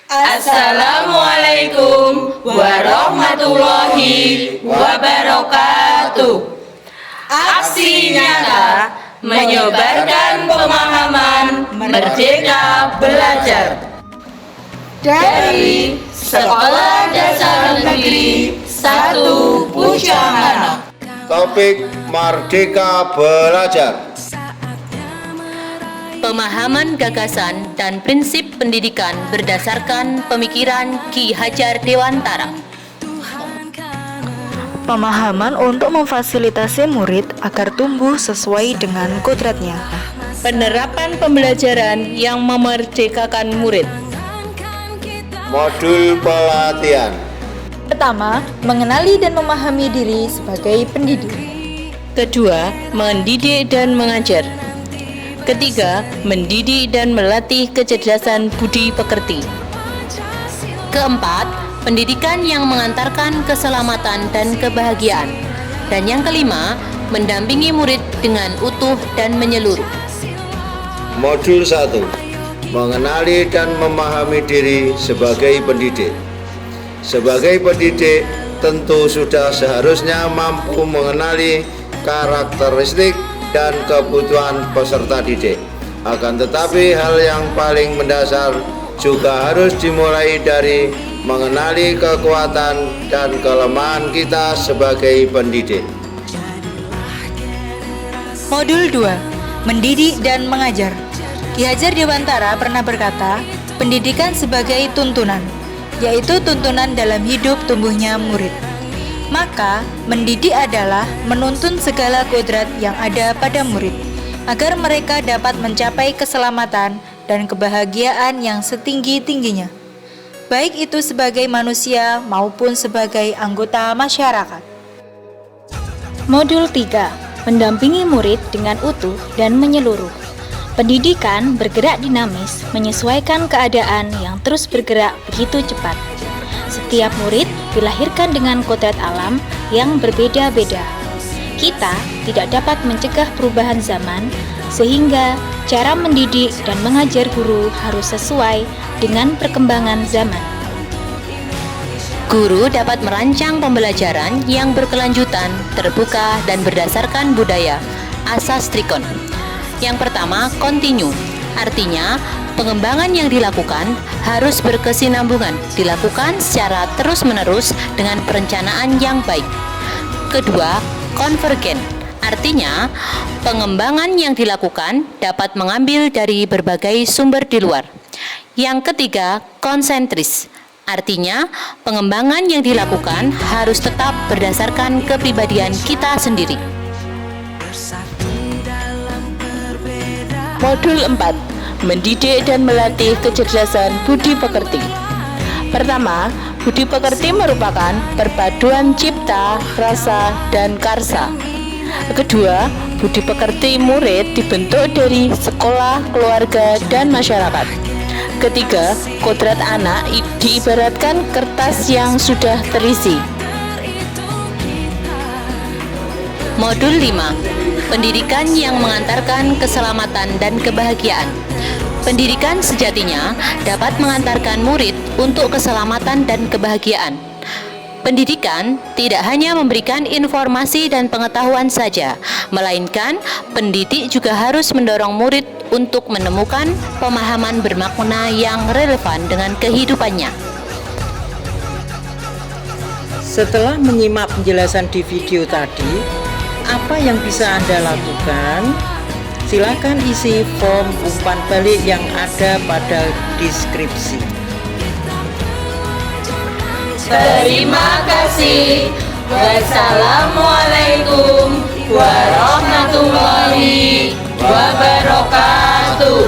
Assalamualaikum warahmatullahi wabarakatuh. Aksi nyata menyebarkan pemahaman Merdeka Belajar dari Sekolah Dasar Negeri 1 Pucamana. Topik Merdeka Belajar. Pemahaman gagasan dan prinsip pendidikan berdasarkan pemikiran Ki Hajar Dewantara. Pemahaman untuk memfasilitasi murid agar tumbuh sesuai dengan kodratnya. Penerapan pembelajaran yang memerdekakan murid. Modul pelatihan. Pertama, mengenali dan memahami diri sebagai pendidik. Kedua, mendidik dan mengajar. Ketiga, mendidik dan melatih kecerdasan budi pekerti. Keempat, pendidikan yang mengantarkan keselamatan dan kebahagiaan. Dan yang kelima, mendampingi murid dengan utuh dan menyeluruh. Modul 1. Mengenali dan memahami diri sebagai pendidik. Sebagai pendidik, tentu sudah seharusnya mampu mengenali karakteristik dan kebutuhan peserta didik. Akan tetapi hal yang paling mendasar juga harus dimulai dari mengenali kekuatan dan kelemahan kita sebagai pendidik. Modul 2. Mendidik dan mengajar. Ki Hajar Dewantara pernah berkata, pendidikan sebagai tuntunan, yaitu tuntunan dalam hidup tumbuhnya murid. Maka, mendidik adalah menuntun segala kodrat yang ada pada murid, agar mereka dapat mencapai keselamatan dan kebahagiaan yang setinggi-tingginya, baik itu sebagai manusia maupun sebagai anggota masyarakat. Modul 3. Mendampingi murid dengan utuh dan menyeluruh. Pendidikan bergerak dinamis, menyesuaikan keadaan yang terus bergerak begitu cepat. Setiap murid dilahirkan dengan kodrat alam yang berbeda-beda. Kita tidak dapat mencegah perubahan zaman, sehingga cara mendidik dan mengajar guru harus sesuai dengan perkembangan zaman. Guru dapat merancang pembelajaran yang berkelanjutan, terbuka, dan berdasarkan budaya. Asas Trikon. Yang pertama, kontinu. Artinya, pengembangan yang dilakukan harus berkesinambungan, dilakukan secara terus-menerus dengan perencanaan yang baik. Kedua, konvergen. Artinya, pengembangan yang dilakukan dapat mengambil dari berbagai sumber di luar. Yang ketiga, konsentris. Artinya, pengembangan yang dilakukan harus tetap berdasarkan kepribadian kita sendiri. Modul 4. Mendidik dan melatih kecerdasan budi pekerti. Pertama, budi pekerti merupakan perpaduan cipta, rasa, dan karsa. Kedua, budi pekerti murid dibentuk dari sekolah, keluarga, dan masyarakat. Ketiga, kodrat anak diibaratkan kertas yang sudah terisi. Modul 5. Pendidikan yang mengantarkan keselamatan dan kebahagiaan. Pendidikan sejatinya dapat mengantarkan murid untuk keselamatan dan kebahagiaan. Pendidikan tidak hanya memberikan informasi dan pengetahuan saja, melainkan pendidik juga harus mendorong murid untuk menemukan pemahaman bermakna yang relevan dengan kehidupannya. Setelah menyimak penjelasan di video tadi, apa yang bisa Anda lakukan? Silakan isi form umpan balik yang ada pada deskripsi. Terima kasih. Wassalamualaikum warahmatullahi wabarakatuh.